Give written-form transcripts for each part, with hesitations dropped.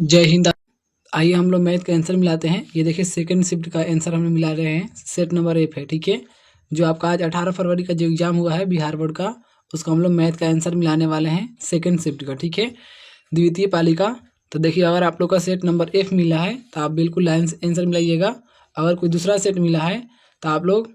जय हिंद। आइए हम लोग मैथ का आंसर मिलाते हैं। ये देखिए सेकंड शिफ्ट का आंसर हम लोग मिला रहे हैं। सेट नंबर एफ है, ठीक है। जो आपका आज 18 फरवरी का जो एग्जाम हुआ है बिहार बोर्ड का, उसका हम लोग मैथ का आंसर मिलाने वाले हैं सेकंड शिफ्ट का, ठीक है, द्वितीय पालिका। तो देखिए अगर आप लोग का सेट नंबर एफ मिला है तो आप बिल्कुल लाइन से आंसर मिलाइएगा। अगर कोई दूसरा सेट मिला है तो आप लोग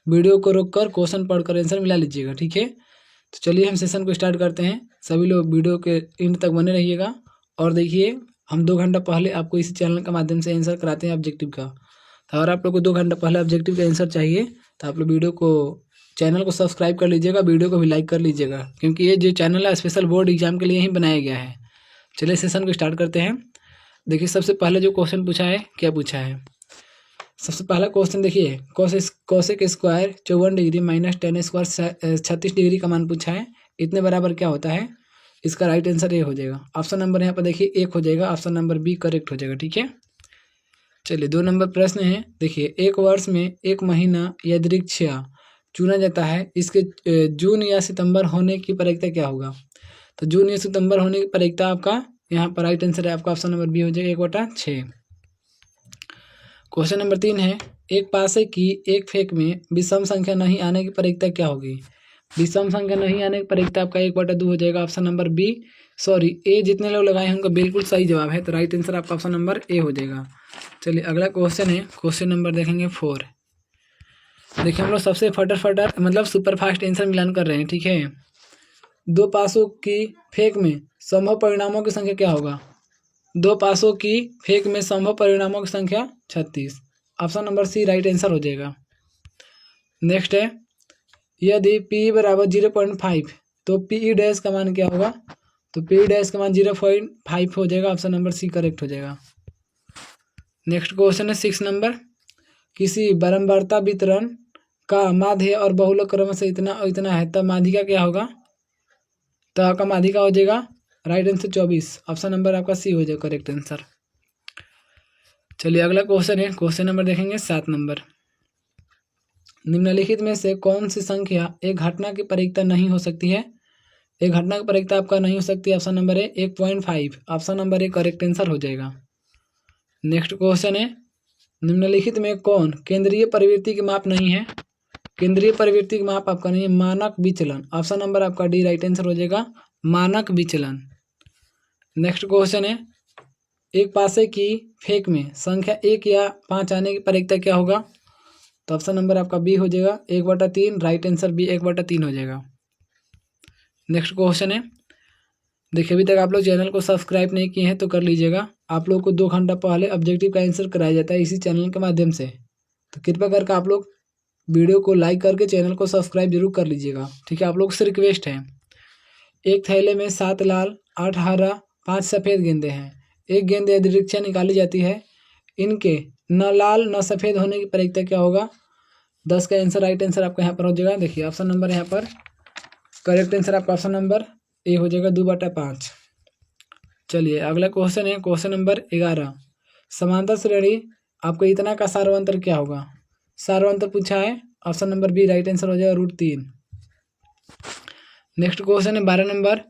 वीडियो को रोक कर क्वेश्चन पढ़कर आंसर मिला लीजिएगा, ठीक है। तो चलिए हम सेशन को स्टार्ट करते हैं। सभी लोग वीडियो के एंड तक बने रहिएगा। और देखिए हम 2 घंटा पहले आपको इसी चैनल के माध्यम से आंसर कराते हैं ऑब्जेक्टिव का। तो अगर आप लोग को 2 घंटा पहले ऑब्जेक्टिव का आंसर चाहिए तो आप लोग वीडियो को चैनल को सब्सक्राइब कर लीजिएगा, वीडियो को भी लाइक कर लीजिएगा, क्योंकि ये जो चैनल है स्पेशल बोर्ड एग्जाम के लिए ही बनाया गया है। चलिए सेशन को स्टार्ट करते हैं। देखिए सबसे पहले जो क्वेश्चन पूछा है, क्या पूछा है। सबसे पहला क्वेश्चन देखिए, cosec square 54 degree minus ten square 36 degree का मान पूछा है। इतने बराबर क्या होता है। इसका राइट आंसर ए हो जाएगा। ऑप्शन नंबर यहाँ पर देखिए 1 हो जाएगा, ऑप्शन नंबर बी करेक्ट हो जाएगा, ठीक है। चलिए 2 नंबर प्रश्न है। देखिए एक वर्ष में एक महीना यादृच्छिक चुना जाता है, इसके जून या सितंबर होने की प्रायिकता क्या होगा। तो जून या सितंबर होने की प्रायिकता आपका यहाँ पर राइट आंसर है आपका ऑप्शन नंबर बी हो जाएगा 1/6। क्वेश्चन नंबर 3 है, एक पासे की एक फेंक में विषम संख्या नहीं आने की प्रायिकता क्या होगी। विषम संख्या नहीं आने की प्रायिकता आपका 1/2 हो जाएगा, ऑप्शन नंबर बी सॉरी ए। जितने लोग लगाए हैं उनका बिल्कुल सही जवाब है, तो राइट आंसर आपका ऑप्शन नंबर ए हो जाएगा। चलिए अगला क्वेश्चन है, क्वेश्चन नंबर देखेंगे 4। देखिए हम लोग सबसे फटाफट मतलब सुपर फास्ट आंसर मिलान कर रहे हैं, ठीक है। 2 पासों की फेंक में संभव परिणामों की संख्या क्या होगा। 2 पासों की फेंक में संभव परिणामों की संख्या 36, option number C right answer हो जाएगा। नेक्स्ट है, यदि पी बराबर 0.5 तो पी डैश का मान क्या होगा। तो पी डैश का मान 0.5 हो जाएगा, ऑप्शन नंबर सी करेक्ट हो जाएगा। नेक्स्ट क्वेश्चन है 6 नंबर, किसी बारंबारता वितरण का माध्य और बहुलक क्रम से इतना और इतना है, तब माध्यिका क्या होगा। तो आपका माध्यिका हो जाएगा राइट आंसर 24, ऑप्शन नंबर आपका सी हो जाएगा करेक्ट आंसर। चलिए अगला क्वेश्चन है, क्वेश्चन नंबर देखेंगे 7 नंबर, निम्नलिखित में से कौन सी संख्या एक घटना की प्रायिकता नहीं हो सकती है। एक घटना की प्रायिकता आपका नहीं हो सकती, ऑप्शन नंबर है 1.5, option number A correct answer हो जाएगा। नेक्स्ट क्वेश्चन है, निम्नलिखित में कौन केंद्रीय प्रवृत्ति के माप नहीं है। केंद्रीय प्रवृत्ति के माप आपका नहीं है, मानक विचलन, ऑप्शन नंबर आपका डी राइट आंसर हो जाएगा, मानक विचलन। नेक्स्ट क्वेश्चन है, एक पासे की फेंक में संख्या 1 या 5 आने की प्रायिकता क्या होगा। तो ऑप्शन नंबर आपका बी हो जाएगा 1/3, राइट आंसर बी 1/3 हो जाएगा। नेक्स्ट क्वेश्चन है, देखिए अभी तक आप लोग चैनल को सब्सक्राइब नहीं किए हैं तो कर लीजिएगा। आप लोग को 2 घंटा पहले ऑब्जेक्टिव का आंसर कराया जाता है इसी चैनल के माध्यम से, तो कृपया करके आप लोग वीडियो को लाइक करके चैनल को सब्सक्राइब जरूर कर लीजिएगा, ठीक है। आप लोग से रिक्वेस्ट है, एक थैले में 7 लाल 8 हरा 5 सफ़ेद गेंदे हैं। एक गेंद यादृच्छिक निकाली जाती है, इनके न लाल न सफ़ेद होने की प्रायिकता क्या होगा। 10 का आंसर राइट आंसर आपका यहाँ पर हो जाएगा। देखिए ऑप्शन नंबर यहाँ पर करेक्ट आंसर आपका ऑप्शन नंबर ए हो जाएगा 2/5। चलिए अगला क्वेश्चन है, क्वेश्चन नंबर 11, समांतर श्रेणी आपको इतना का सार्वंतर क्या होगा। सार्वंतर पूछा है, option number B right answer हो जाएगा √3। नेक्स्ट क्वेश्चन है 12 नंबर,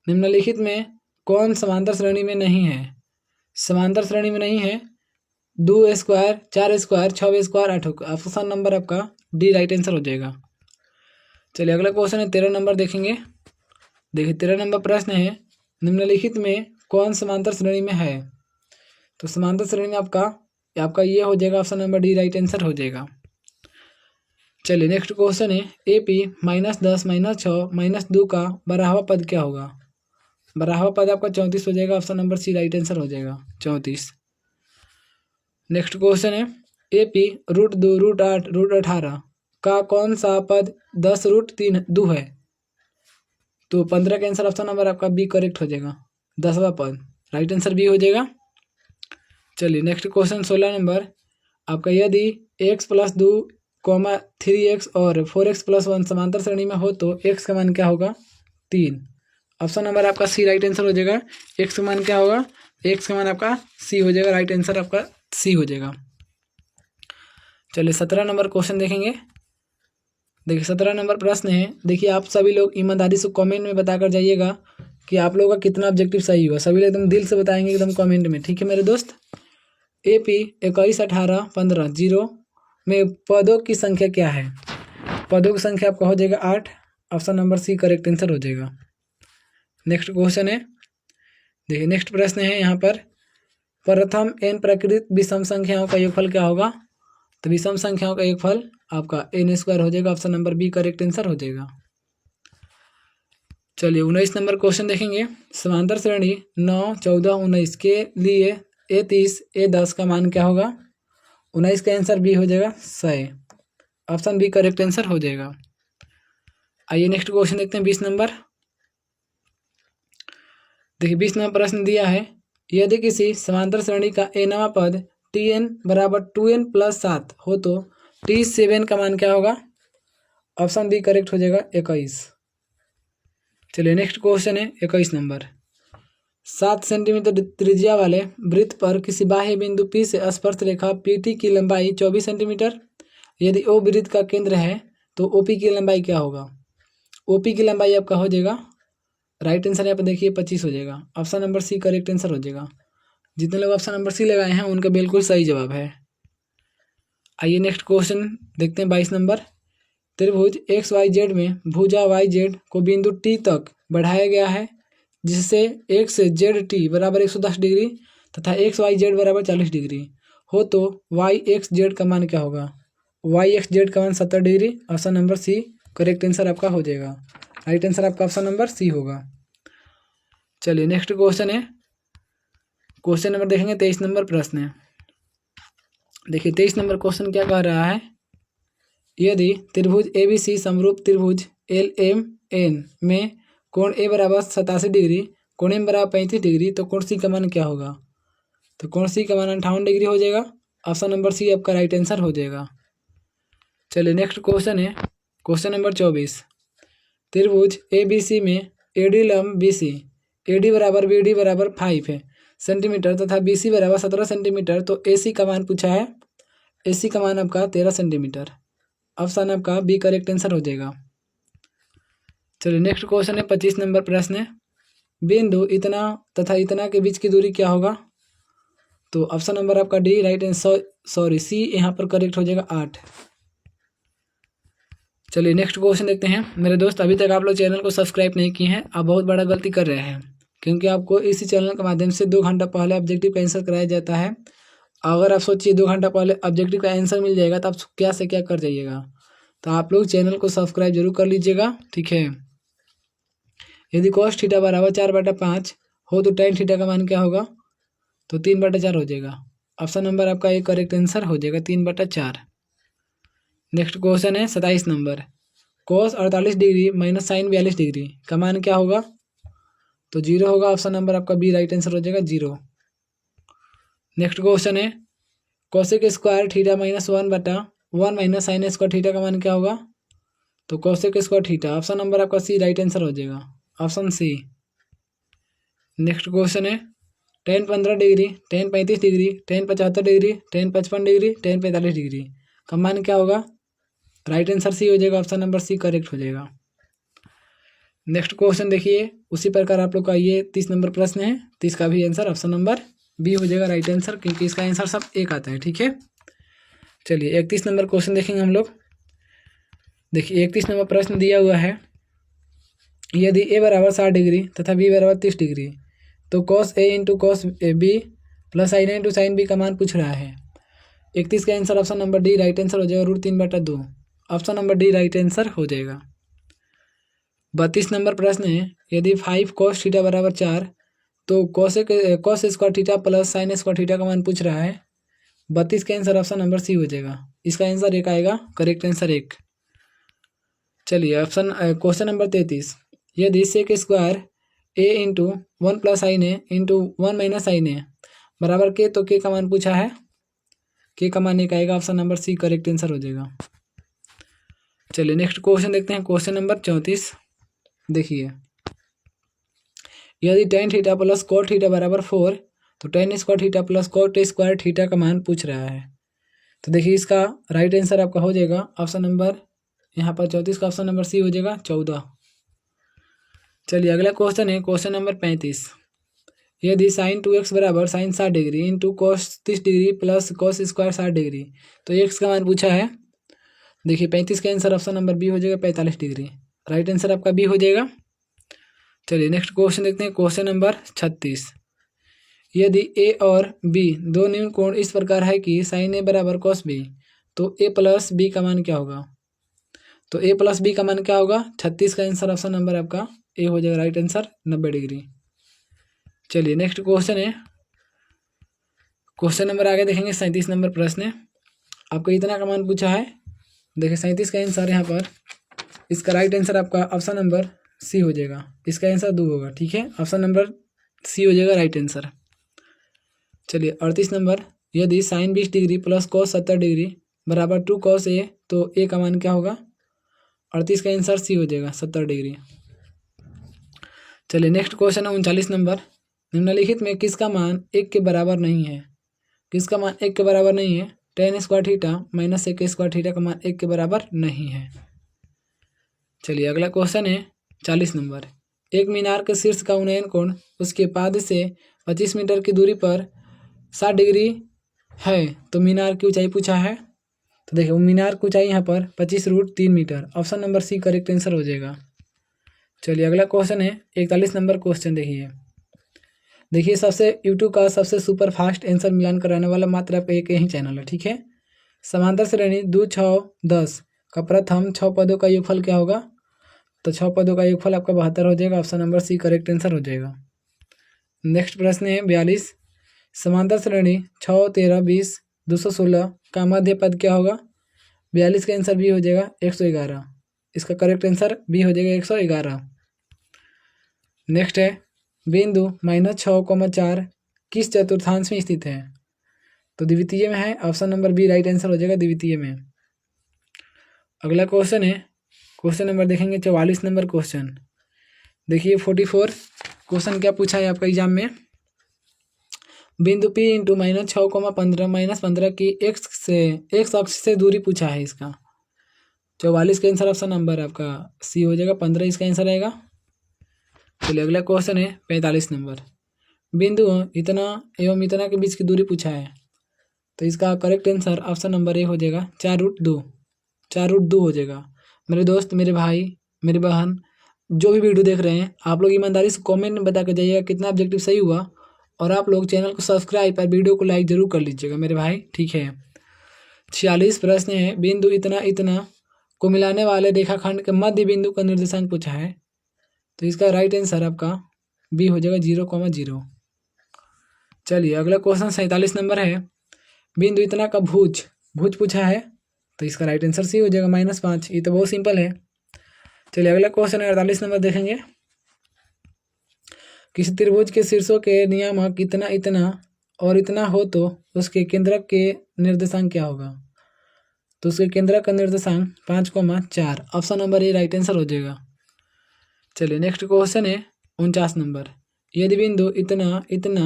निम्नलिखित में कौन समांतर श्रेणी में नहीं है। समांतर श्रेणी में नहीं है, 2 square 4 square 6 square 8, option number आपका डी राइट आंसर हो जाएगा। चलिए अगला क्वेश्चन है 13 नंबर देखेंगे। देखिए 13 नंबर प्रश्न है, निम्नलिखित में कौन समांतर श्रेणी में है। तो समांतर श्रेणी में आपका ये हो जाएगा, option number D right answer हो जाएगा। चलिए नेक्स्ट क्वेश्चन है, AP -10 -6 -2 का बराबर पद क्या होगा। बराबर पद आपका 34 हो जाएगा, option number C right answer हो जाएगा 34। नेक्स्ट क्वेश्चन है, AP √2 √8 √18 का कौन सा पद 10 √3 है। तो 15 का आंसर ऑप्शन नंबर आपका बी करेक्ट हो जाएगा, 10वां पद, राइट आंसर बी हो जाएगा। चलिए नेक्स्ट क्वेश्चन 16 नंबर, आपका यदि x + 2, 3x और 4x + 1 समांतर श्रेणी में हो तो x का मान क्या होगा 3, ऑप्शन नंबर आपका सी राइट आंसर हो जाएगा। x का मान क्या होगा, x का मान आपका सी हो जाएगा, राइट आंसर आपका सी हो जाएगा। चलिए 17 नंबर क्वेश्चन देखेंगे। देखिए 17 नंबर प्रश्न है, देखिए आप सभी लोग ईमानदारी से कमेंट में बताकर जाइएगा कि आप लोगों का कितना ऑब्जेक्टिव सही हुआ। सभी लोग एकदम दिल से बताएंगे एकदम कमेंट में, ठीक है मेरे दोस्त। AP 21, 18, 15 0 में पदों की संख्या क्या है? पदों की संख्या आपका हो जाएगा 8। Option number C correct answer हो जाएगा। नेक्स्ट क्वेश्चन है, देखिए नेक्स्ट प्रश्न है यहाँ पर, प्रथम n प्रकृत विषम संख्याओं का योगफल क्या होगा? तो विषम संख्याओं का योगफल आपका n² हो जाएगा। Option number B correct answer हो जाएगा। चलिए 19 नंबर क्वेश्चन देखेंगे। समांतर श्रेणी 9, 14, 19 के लिए A30, A10 का मान क्या होगा? 19 का आंसर बी हो जाएगा 100। ऑप्शन बी करेक्ट आंसर हो जाएगा। आइए नेक्स्ट क्वेश्चन देखते हैं 20 नंबर। देखिए 20 नंबर प्रश्न दिया है, यदि किसी समांतर श्रेणी का nवां पद Tn बराबर 2n + 7 हो तो T7 का मान क्या होगा? ऑप्शन बी करेक्ट हो जाएगा 21। चलिए नेक्स्ट क्वेश्चन है 21 नंबर। 7 सेंटीमीटर त्रिज्या वाले वृत्त पर किसी बाह्य बिंदु P से स्पर्श रेखा PT की लंबाई 24 सेंटीमीटर। यदि O वृत्त का केंद्र है तो OP की लंबाई क्या होगा? OP की लंबाई आपका हो जाएगा, राइट आंसर यहाँ पर देखिए 25 हो जाएगा। Option number C correct answer हो जाएगा। जितने लोग ऑप्शन नंबर सी लगाए हैं उनका बिल्कुल सही जवाब है। आइए नेक्स्ट क्वेश्चन देखते हैं 22 नंबर। त्रिभुज XYZ में भुजा YZ को बिंदु T तक बढ़ाया गया है, जिससे XZT बराबर 110 डिग्री तथा XYZ बराबर 40 डिग्री हो तो YXZ का मान क्या होगा? YXZ का मान 70 degree. Option number C correct answer आपका हो जाएगा। राइट आंसर आपका ऑप्शन नंबर सी होगा। चलिए नेक्स्ट क्वेश्चन है, क्वेश्चन नंबर देखेंगे 23 नंबर प्रश्न है। देखिए 23 नंबर क्वेश्चन क्या कह रहा है, यदि त्रिभुज ABC समरूप त्रिभुज LMN में कोण A बराबर 87 डिग्री, कोण M बराबर 35 डिग्री, तो कोण C का मान क्या होगा? तो कोण C का मान 58 डिग्री हो जाएगा। ऑप्शन नंबर सी आपका राइट आंसर हो जाएगा। चलिए नेक्स्ट क्वेश्चन है, क्वेश्चन नंबर 24। त्रिभुज ABC में AD लंब BC, AD बराबर BD बराबर 5 सेंटीमीटर तथा BC बराबर 17 सेंटीमीटर, तो AC का मान पूछा है। AC का मान आपका 13 सेंटीमीटर। ऑप्शन आपका बी करेक्ट आंसर हो जाएगा। चलिए नेक्स्ट क्वेश्चन है 25 नंबर प्रश्न है, बिंदु इतना तथा इतना के बीच की दूरी क्या होगा? तो ऑप्शन नंबर आपका D right answer, sorry C यहाँ पर करेक्ट हो जाएगा 8। चलिए नेक्स्ट क्वेश्चन देखते हैं मेरे दोस्त। अभी तक आप लोग चैनल को सब्सक्राइब नहीं किए हैं, आप बहुत बड़ा गलती कर रहे हैं, क्योंकि आपको इसी चैनल के माध्यम से 2 घंटा पहले ऑब्जेक्टिव का आंसर कराया जाता है। अगर आप सोचिए 2 घंटा पहले ऑब्जेक्टिव का आंसर मिल जाएगा तो आप क्या से क्या कर जाइएगा। तो आप लोग चैनल को सब्सक्राइब जरूर कर लीजिएगा, ठीक है। यदि cos थीटा बराबर 4/5 हो तो tan थीटा का मान क्या होगा? तो 3/4 हो जाएगा। ऑप्शन नंबर आपका एक करेक्ट आंसर हो जाएगा 3/4। नेक्स्ट क्वेश्चन है 27 number, cos 48 degree minus sin 42 degree का मान क्या होगा? तो 0 होगा। ऑप्शन नंबर आपका बी राइट आंसर हो जाएगा 0। नेक्स्ट क्वेश्चन है, cosec square theta minus 1/1 minus sin square theta का मान क्या होगा? तो cosec square theta. Option number आपका सी राइट आंसर हो जाएगा, ऑप्शन सी। नेक्स्ट क्वेश्चन है, tan 15 degree, tan 35 degree, tan 75 degree, tan 55 degree, tan 45 degree का मान क्या होगा? राइट आंसर सी हो जाएगा। ऑप्शन नंबर सी करेक्ट हो जाएगा। नेक्स्ट क्वेश्चन देखिए, उसी प्रकार आप लोग का ये 30 नंबर प्रश्न है, 30 का भी आंसर ऑप्शन नंबर बी हो जाएगा राइट आंसर, क्योंकि इसका आंसर सब एक आता है, ठीक है। चलिए 31 नंबर क्वेश्चन देखेंगे हम लोग। देखिए 31 नंबर प्रश्न दिया हुआ है, यदि ए बराबर 60 डिग्री तथा बी बराबर 30 डिग्री तो cos A into cos B plus sin A into sin B का मान पूछ रहा है। 31 का answer option number D right answer हो जाएगा, √3/2। Option number D right answer हो जाएगा। 32 नंबर प्रश्न है, यदि 5 cos थीटा बराबर 4 तो cos square theta plus sin square theta का मान पूछ रहा है। 32 का आंसर ऑप्शन नंबर सी हो जाएगा। इसका आंसर 1 आएगा, करेक्ट आंसर 1। चलिए ऑप्शन क्वेश्चन नंबर 33, यदि sec square A into 1 plus sin A into 1 minus sin A बराबर के, तो के का मान पूछा है। के का मान 1 आएगा। Option number C correct answer हो जाएगा। चलिए नेक्स्ट क्वेश्चन देखते हैं, क्वेश्चन नंबर 34। देखिए, यदि tan theta plus cot theta बराबर 4 तो tan square theta plus cot square theta का मान पूछ रहा है। तो देखिए इसका राइट आंसर आपका हो जाएगा ऑप्शन नंबर यहाँ पर 34 का ऑप्शन नंबर सी हो जाएगा 14। चलिए अगला क्वेश्चन है क्वेश्चन नंबर 35। यदि साइन 2x बराबर sine 60 degree into cos 30 degree plus cos square 60 degree, तो एक्स का मान पूछा है। देखिए 35 का आंसर ऑप्शन नंबर बी हो जाएगा 45 डिग्री। राइट आंसर आपका बी हो जाएगा। चलिए नेक्स्ट क्वेश्चन देखते हैं क्वेश्चन नंबर 36। यदि ए और बी दो निम्न कोण इस प्रकार है कि साइन ए बराबर कॉस बी, तो ए प्लस बी का मान क्या होगा? तो ए प्लस बी का मान क्या होगा? 36 का आंसर ऑप्शन नंबर आपका ए हो जाएगा राइट आंसर 90 डिग्री। चलिए नेक्स्ट क्वेश्चन है क्वेश्चन नंबर आगे देखेंगे 37 नंबर प्रश्न है। आपको इतना का मान पूछा है। देखिए 37 का आंसर यहाँ पर इसका राइट आंसर आपका ऑप्शन नंबर सी हो जाएगा। इसका आंसर 2 होगा। ठीक है, ऑप्शन नंबर सी हो जाएगा राइट आंसर। चलिए 38 नंबर। यदि sine 20 degree plus cos 70 degree बराबर 2 कॉस ए, तो ए का मान क्या होगा? 38 का आंसर सी हो जाएगा 70 डिग्री। चलिए नेक्स्ट क्वेश्चन है 39 नंबर। निम्नलिखित में किसका मान 1 के बराबर नहीं है? किसका मान 1 के बराबर नहीं है? tan square theta minus sec square theta का मान 1 के बराबर नहीं है। चलिए अगला क्वेश्चन है 40 नंबर। एक मीनार के शीर्ष का उन्नयन कोण उसके पाद से 25 मीटर की दूरी पर 60 डिग्री है, तो मीनार की ऊंचाई पूछा है। तो देखिए मीनार की ऊंचाई यहाँ पर 25√3 metre. Option number C correct answer हो जाएगा। चलिए अगला क्वेश्चन है 41 नंबर क्वेश्चन देखिए सबसे यूट्यूब का सबसे सुपर फास्ट आंसर मिलान कराने वाला मात्र आपका एक ही चैनल है। ठीक है, समांतर श्रेणी 2, 6, 10 का प्रथम 6 पदों का योगफल क्या होगा? तो 6 पदों का योगफल आपका 72 हो जाएगा। Option number C correct answer हो जाएगा। नेक्स्ट प्रश्न है 42। समांतर श्रेणी 6, 13, 20, 216 का मध्य पद क्या होगा? 42 का आंसर बी हो जाएगा 111। इसका करेक्ट आंसर बी हो जाएगा 111। नेक्स्ट है बिंदु -6,4 किस चतुर्थांश में स्थित है? तो द्वितीय में है। Option number B right answer हो जाएगा द्वितीय में। अगला क्वेश्चन है क्वेश्चन नंबर देखेंगे 44 नंबर क्वेश्चन। देखिए 44 क्वेश्चन क्या पूछा है आपका एग्जाम में। बिंदु P इंटू -6,15 -15 की एक्स अक्ष से दूरी पूछा है इसका। 44 का आंसर ऑप्शन नंबर आपका सी हो जाएगा 15 इसका आंसर आएगा। चलिए अगला क्वेश्चन है 45 नंबर। बिंदु इतना एवं इतना के बीच की दूरी पूछा है, तो इसका correct answer option number A हो जाएगा 4√2। 4√2 हो जाएगा। मेरे दोस्त, मेरे भाई, मेरी बहन जो भी वीडियो देख रहे हैं, आप लोग ईमानदारी से कमेंट में बता कर जाइएगा कितना ऑब्जेक्टिव सही हुआ। और आप लोग चैनल को सब्सक्राइब और वीडियो को लाइक जरूर कर लीजिएगा मेरे भाई। ठीक है, 46 प्रश्न है। बिंदु इतना इतना को मिलाने वाले रेखाखंड के मध्य बिंदु का निर्देशांक पूछा है, तो इसका राइट आंसर आपका बी हो जाएगा 0,0। चलिए अगला क्वेश्चन 47 नंबर है। बिंदु इतना का भुज पूछा है, तो इसका राइट आंसर सी हो जाएगा -5। ये तो बहुत सिंपल है। चलिए अगला क्वेश्चन 48 नंबर देखेंगे। किसी त्रिभुज के शीर्षों के नियामक इतना इतना और इतना हो तो उसके केंद्रक के निर्देशांक क्या होगा? तो उसके केंद्रक का निर्देशांक 5,4। Option number A right answer हो जाएगा। चलिए नेक्स्ट क्वेश्चन है 49 नंबर। यदि बिंदु इतना इतना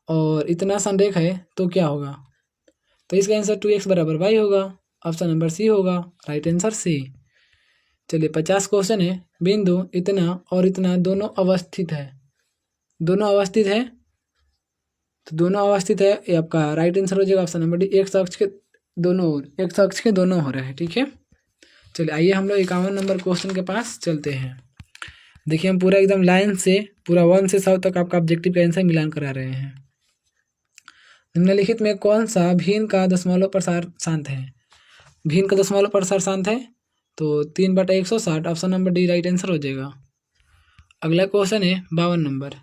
और इतना संरेख है तो क्या होगा? तो इसका आंसर 2x बराबर y होगा। ऑप्शन नंबर सी होगा राइट आंसर सी। चलिए 50 क्वेश्चन है। बिंदु इतना और इतना दोनों अवस्थित है, तो दोनों अवस्थित है ये आपका राइट आंसर हो जाएगा ऑप्शन नंबर डी। एक अक्ष के दोनों हो रहे हैं। ठीक है, चलिए आइए हम लोग 51 नंबर क्वेश्चन के पास चलते हैं। देखिए हम पूरा एकदम लाइन से पूरा 1 से 100 तक आपका ऑब्जेक्टिव का आंसर मिलान करा रहे हैं। निम्नलिखित में कौन सा भिन्न का दशमलव प्रसार शांत है? भिन्न का दशमलव प्रसार शांत है, तो 3/160। Option number D right answer हो जाएगा। अगला क्वेश्चन है 52 नंबर।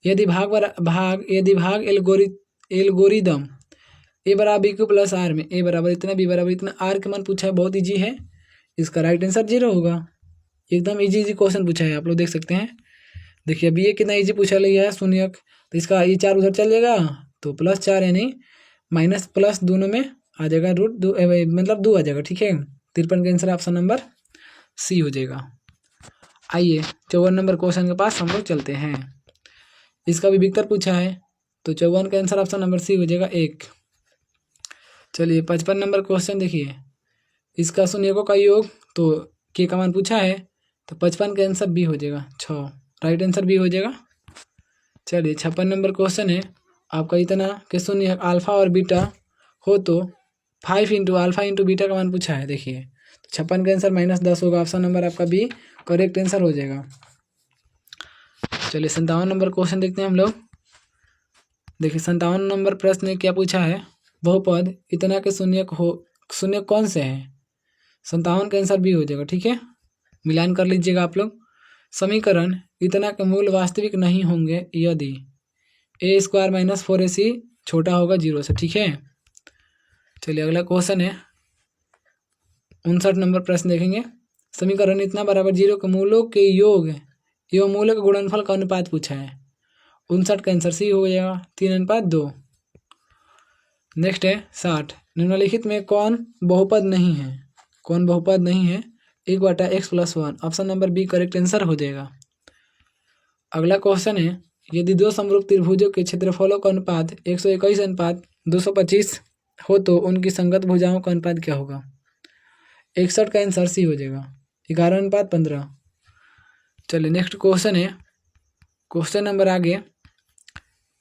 यदि भाग एल्गोरिदम ए बराबर बी क्यू प्लस आर में ए बराबर इतना बी बराबर इतना आर के मान पूछा है, बहुत इजी है। इसका राइट आंसर 0 होगा। एकदम इजी क्वेश्चन पूछा है, आप लोग देख सकते हैं। देखिए अभी ये कितना इजी पूछा लिया है शून्यक, तो इसका ये 4 उधर चल जाएगा, तो +4 यानी माइनस प्लस दोनों में आ जाएगा √2 मतलब 2 आ जाएगा। ठीक है, 53 का आंसर ऑप्शन नंबर सी हो जाएगा। आइए 54 नंबर क्वेश्चन के पास हम लोग चलते हैं। इसका भी विकल्प पूछा है, तो 54 का आंसर ऑप्शन नंबर सी हो जाएगा 1। चलिए 55 नंबर क्वेश्चन देखिए। इसका शून्यकों का योग तो के का मान पूछा है, तो 55 का आंसर बी हो जाएगा 6। राइट आंसर बी हो जाएगा। चलिए 56 नंबर क्वेश्चन है आपका, इतना कि शून्य अल्फा और बीटा हो तो 5 इंटू अल्फा इंटू बीटा का मान पूछा है। देखिए 56 का आंसर -10 होगा, ऑप्शन नंबर आपका बी करेक्ट आंसर हो जाएगा। चलिए 57 नंबर क्वेश्चन देखते हैं हम लोग। देखिए 57 नंबर प्रश्न ने क्या पूछा है, बहुपद इतना के शून्य कौन से है। 57 का आंसर बी हो जाएगा। ठीक है, मिलान कर लीजिएगा आप लोग। समीकरण इतना के मूल वास्तविक नहीं होंगे यदि a² - 4ac छोटा होगा 0 से। ठीक है, चलिए अगला क्वेश्चन है 59 नंबर प्रश्न देखेंगे। समीकरण इतना बराबर 0 के मूलों के योग एवं मूलों के गुणनफल का अनुपात पूछा है। 59 का आंसर सी हो जाएगा, 3:2। नेक्स्ट है 60, निम्नलिखित में कौन बहुपद नहीं है। कौन बहुपद नहीं है, 1/x+1, option number B correct answer हो जाएगा। अगला क्वेश्चन है, यदि दो समरूप त्रिभुजों के क्षेत्रफलों का अनुपात 121:225 हो तो उनकी संगत भुजाओं का अनुपात क्या होगा। 61 का आंसर सी हो जाएगा, 11:15। चलिए नेक्स्ट क्वेश्चन है, क्वेश्चन नंबर आगे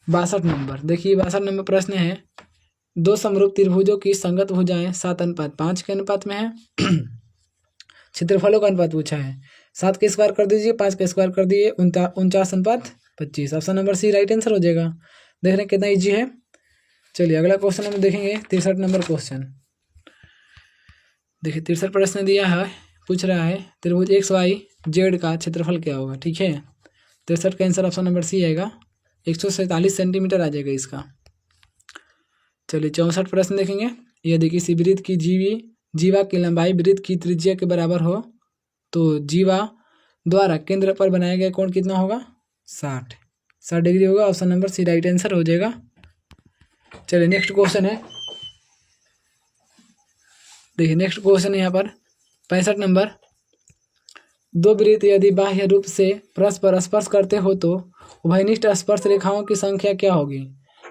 62 नंबर। देखिए 62 नंबर प्रश्न है, दो समरूप त्रिभुजों की संगत भुजाएं 7:5 के अनुपात में है। क्षेत्रफलों का अनुपात पूछा है, 7 के स्क्वायर कर दीजिए, 5 के स्क्वायर कर दिए, 49:25, option number C right answer हो जाएगा। देख रहे हैं कितना ईजी है। चलिए अगला क्वेश्चन हम देखेंगे 63 नंबर क्वेश्चन। देखिए 63 प्रश्न दिया है, पूछ रहा है त्रिभुज XYZ का क्षेत्रफल क्या होगा। ठीक है, 63 का आंसर ऑप्शन नंबर सी आएगा, 147 सेंटीमीटर आ जाएगा इसका। चलिए 64 प्रश्न देखेंगे, यदि किसी वृत्त की जीवा की लंबाई वृत्त की त्रिज्या के बराबर हो तो जीवा द्वारा केंद्र पर बनाया गया कोण कितना होगा, 60 डिग्री होगा, option number C right answer हो जाएगा। चलिए नेक्स्ट क्वेश्चन है, देखिए नेक्स्ट क्वेश्चन है यहाँ पर 65 नंबर। दो वृत्त यदि बाह्य रूप से परस्पर स्पर्श करते हो तो उभयनिष्ठ स्पर्श रेखाओं की संख्या क्या होगी।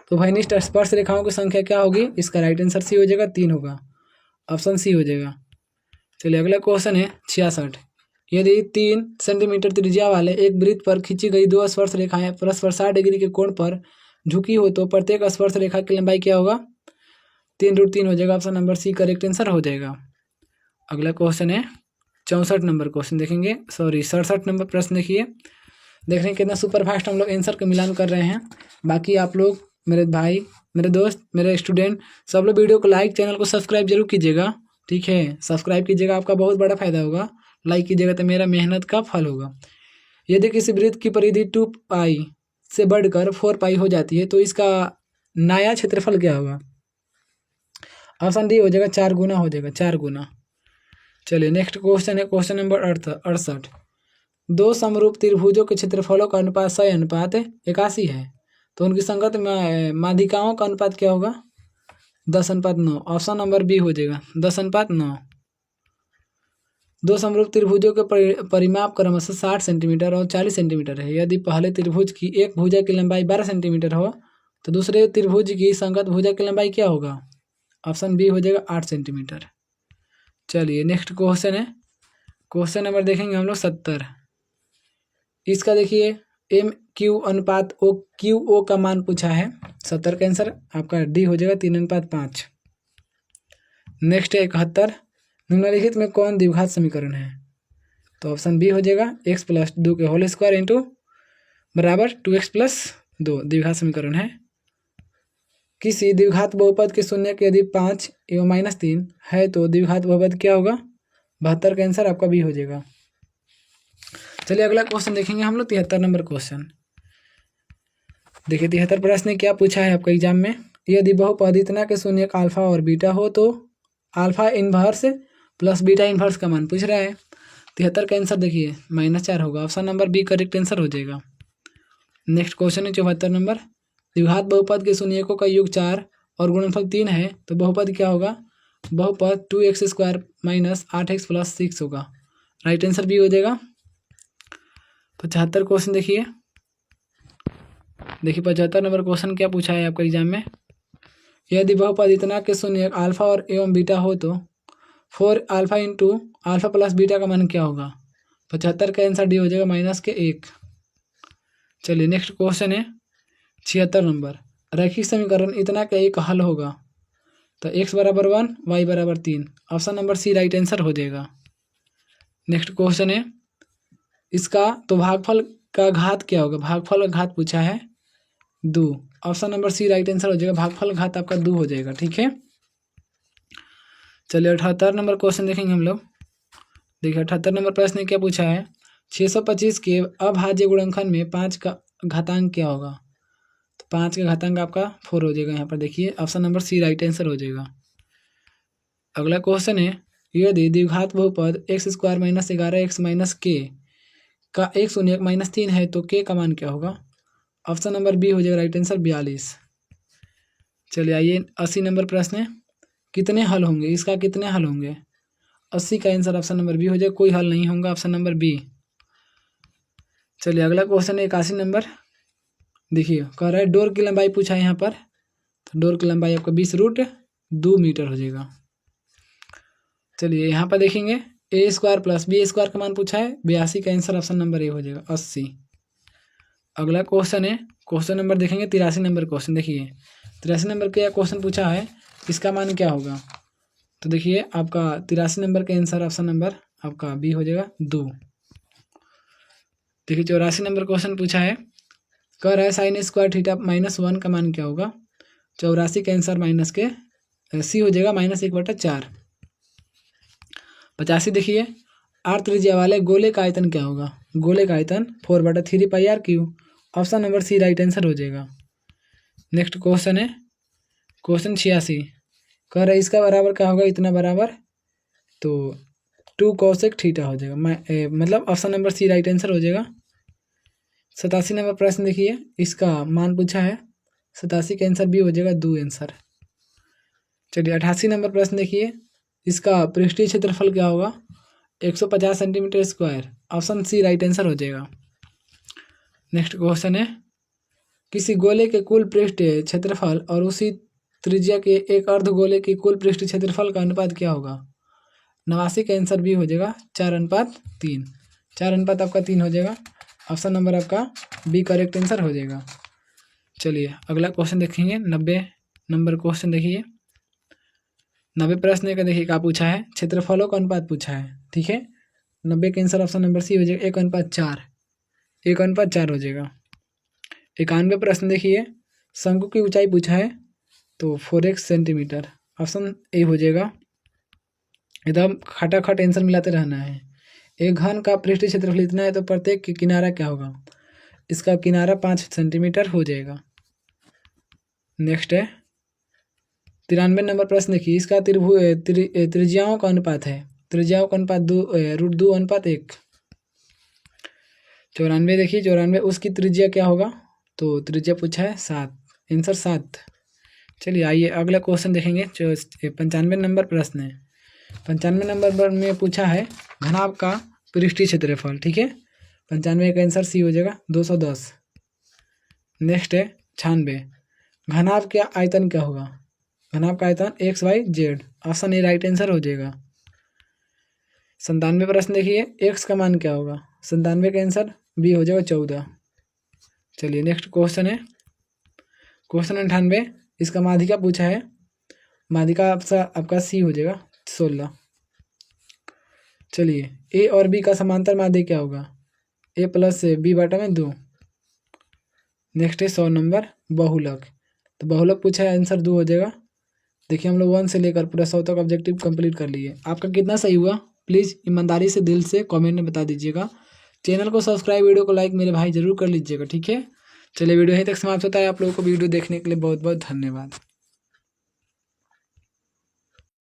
तो उभयनिष्ठ स्पर्श रेखाओं की संख्या क्या होगी, इसका राइट आंसर सी हो जाएगा, 3 होगा, ऑप्शन सी हो जाएगा। चलिए अगला क्वेश्चन है 66, यदि 3 सेंटीमीटर त्रिज्या वाले एक वृत्त पर खींची गई दो स्पर्श रेखाएं परस्पर 60 डिग्री के कोण पर झुकी हो तो प्रत्येक स्पर्श रेखा की लंबाई क्या होगा, 3√3 हो जाएगा, option number C correct answer हो जाएगा। अगला क्वेश्चन है 64 नंबर क्वेश्चन देखेंगे, 67 नंबर प्रश्न देखिए। देख रहे हैं कितना सुपर फास्ट हम लोग आंसर का मिलान कर रहे हैं। बाकी आप लोग, मेरे भाई, मेरे दोस्त, मेरे स्टूडेंट, सब लोग वीडियो को लाइक, चैनल को सब्सक्राइब जरूर कीजिएगा। ठीक है, सब्सक्राइब कीजिएगा, आपका बहुत बड़ा फायदा होगा। लाइक कीजिएगा तो मेरा मेहनत का फल होगा। यदि किसी वृत्त की परिधि 2π से बढ़कर 4π हो जाती है तो इसका नया क्षेत्रफल क्या होगा, ऑप्शन डी हो जाएगा, 4 गुना हो जाएगा, 4 गुना। चलिए नेक्स्ट क्वेश्चन है क्वेश्चन नंबर 68, दो समरूप त्रिभुजों के क्षेत्रफलों का अनुपात 100:81 है तो उनकी संगत माध्यिकाओं का अनुपात क्या होगा, 10:9, ऑप्शन नंबर बी हो जाएगा, 10:9। दो समरूप त्रिभुजों के परिमाप क्रमशः 60 सेंटीमीटर और 40 सेंटीमीटर है। यदि पहले त्रिभुज की एक भुजा की लंबाई 12 सेंटीमीटर हो तो दूसरे त्रिभुज की संगत भुजा की लंबाई क्या होगा, ऑप्शन बी हो जाएगा, 8 सेंटीमीटर। चलिए नेक्स्ट क्वेश्चन है क्वेश्चन नंबर देखेंगे हम लोग 70। इसका देखिए MQ/OQO का मान पूछा है। 70 का आंसर आपका डी हो जाएगा, 3:5। नेक्स्ट है 71, निम्नलिखित में कौन द्विघात समीकरण है। तो ऑप्शन बी हो जाएगा, x+2 के होल स्क्वायर इंटू बराबर 2x+2 द्विघात समीकरण है। किसी द्विघात बहुपद के शून्य के यदि 5 एवं -3 है तो द्विघात बहुपद क्या होगा, 72 का आंसर आपका बी हो जाएगा। चलिए अगला क्वेश्चन देखेंगे हम लोग 73 नंबर क्वेश्चन। देखिए 73 प्रश्न ने क्या पूछा है आपका एग्जाम में, यदि बहुपद इतना के शून्य अल्फा और बीटा हो तो alpha inverse plus beta inverse का मान पूछ रहा है। 73 का आंसर देखिए -4 होगा, option number B correct answer हो जाएगा। नेक्स्ट क्वेश्चन है 74 नंबर, द्विघात बहुपद के शून्यकों का योग 4 और गुणनफल 3 है तो बहुपद क्या होगा, बहुपद 2x² - 8x + 6 होगा, राइट आंसर बी हो जाएगा। 75 क्वेश्चन देखिए 75 नंबर क्वेश्चन क्या पूछा है आपका एग्जाम में, यदि बहुपद इतना के शून्य अल्फा और एवं बीटा हो तो 4α × α + बीटा का मान क्या होगा। 75 का आंसर डी हो जाएगा, -1। चलिए नेक्स्ट क्वेश्चन है 76 नंबर। रैखिक समीकरण इतना का एक हल होगा तो x बराबर 1 y बराबर 3। Option number C right answer हो जाएगा। नेक्स्ट क्वेश्चन है इसका तो भागफल का घात क्या होगा। भागफल का घात पूछा है 2। Option number C right answer हो जाएगा। भागफल घात आपका 2 हो जाएगा। ठीक है, चलिए 78 नंबर क्वेश्चन देखेंगे हम लोग। देखिए 78 नंबर प्रश्न ने क्या पूछा है 625 के अभाज्य गुणनखंड में 5 का घातांक क्या होगा। तो 5 का घातांक आपका 4 हो जाएगा। यहाँ पर देखिए option number C right answer हो जाएगा। अगला क्वेश्चन है यदि द्विघात बहुपद x² - 11x - k का एक शून्य -3 है तो k का मान क्या होगा। ऑप्शन नंबर बी हो जाएगा राइट आंसर 42। चलिए आइए 80 नंबर प्रश्न है कितने हल होंगे। इसका कितने हल होंगे। 80 का आंसर ऑप्शन नंबर बी हो जाएगा। कोई हल नहीं होगा, ऑप्शन नंबर बी। चलिए अगला क्वेश्चन है 81 नंबर। देखिए कह रहा है डोर की लंबाई पूछा है यहाँ पर। तो डोर की लंबाई आपका 20√2 मीटर हो जाएगा। चलिए यहाँ पर देखेंगे a² + b² का मान पूछा है 82 का आंसर ऑप्शन नंबर ए हो जाएगा 80। अगला क्वेश्चन है क्वेश्चन नंबर देखेंगे 83 नंबर क्वेश्चन। देखिए 83 नंबर का क्वेश्चन पूछा है इसका मान क्या होगा। तो देखिए आपका 83 नंबर का आंसर ऑप्शन नंबर आपका बी हो जाएगा 2। देखिए 84 नंबर क्वेश्चन पूछा है कह रहा है sin² θ -1 का मान क्या होगा। 84 का आंसर माइनस के सी हो जाएगा -1/4। 85 देखिए r त्रिज्या वाले गोले का आयतन क्या होगा। गोले का आयतन 4/3πr3। Option number C right answer हो जाएगा। नेक्स्ट क्वेश्चन है क्वेश्चन 86 कह रहा है इसका बराबर क्या होगा। इतना बराबर तो 2 cosec θ हो जाएगा। मतलब option number C right answer हो जाएगा। 87 नंबर प्रश्न देखिए इसका मान पूछा है 87 का आंसर बी हो जाएगा 2 आंसर। चलिए 88 नंबर प्रश्न देखिए इसका पृष्ठीय क्षेत्रफल क्या होगा 150 centimetre square. Option C right answer हो जाएगा। नेक्स्ट क्वेश्चन है किसी गोले के कुल पृष्ठ क्षेत्रफल और उसी त्रिज्या के एक अर्धगोले के कुल पृष्ठ क्षेत्रफल का अनुपात क्या होगा। 89 का आंसर भी हो जाएगा 4:3। 4 आपका 3 हो जाएगा। ऑप्शन नंबर आपका बी करेक्ट आंसर हो जाएगा। चलिए अगला क्वेश्चन देखेंगे 90 नंबर क्वेश्चन। देखिए 90 प्रश्न का देखिए क्या पूछा है क्षेत्रफलों का अनुपात पूछा है। ठीक है, 90 का आंसर ऑप्शन नंबर सी हो जाएगा 1:4। 1:4 हो जाएगा। 91 प्रश्न देखिए शंकु की ऊंचाई पूछा है तो 4x सेंटीमीटर। ऑप्शन ए हो जाएगा। एकदम खटाखट आंसर मिलाते रहना है। एक घन का पृष्ठीय क्षेत्रफल इतना है तो प्रत्येक किनारा क्या होगा। इसका किनारा 5 सेंटीमीटर हो जाएगा। नेक्स्ट है 93 नंबर प्रश्न देखिए इसका त्रिज्याओं का अनुपात है। त्रिज्याओं का अनुपात 2√2:1। 94 देखिए 94 उसकी त्रिज्या क्या होगा। तो त्रिज्या पूछा है 7। आंसर 7। चलिए आइए अगला क्वेश्चन देखेंगे 95 नंबर प्रश्न है। 95 नंबर में पूछा है घनाभ का पृष्ठीय क्षेत्रफल। ठीक है, 95 का आंसर सी हो जाएगा 210। नेक्स्ट है 96 घनाभ का आयतन क्या होगा। घनाभ का आयतन XYZ। Option A right answer हो जाएगा। 97 प्रश्न देखिए x का मान क्या होगा। 97 का आंसर बी हो जाएगा 14। चलिए नेक्स्ट क्वेश्चन है क्वेश्चन 98 इसका माध्यिका पूछा है। माध्यिका आपका सी हो जाएगा 16। चलिए ए और बी का समांतर माध्य क्या होगा। a + b/2। नेक्स्ट है 100 नंबर बहुलक। तो बहुलक पूछा है आंसर 2 हो जाएगा। देखिए हम लोग 1 से लेकर पूरा 100 तक ऑब्जेक्टिव कंप्लीट कर लिए। आपका कितना सही हुआ प्लीज़ ईमानदारी से दिल से कमेंट में बता दीजिएगा। चैनल को सब्सक्राइब, वीडियो को लाइक मेरे भाई जरूर कर लीजिएगा। ठीक है, चलिए वीडियो यहीं तक समाप्त होता है। आप लोगों को वीडियो देखने के लिए बहुत बहुत धन्यवाद।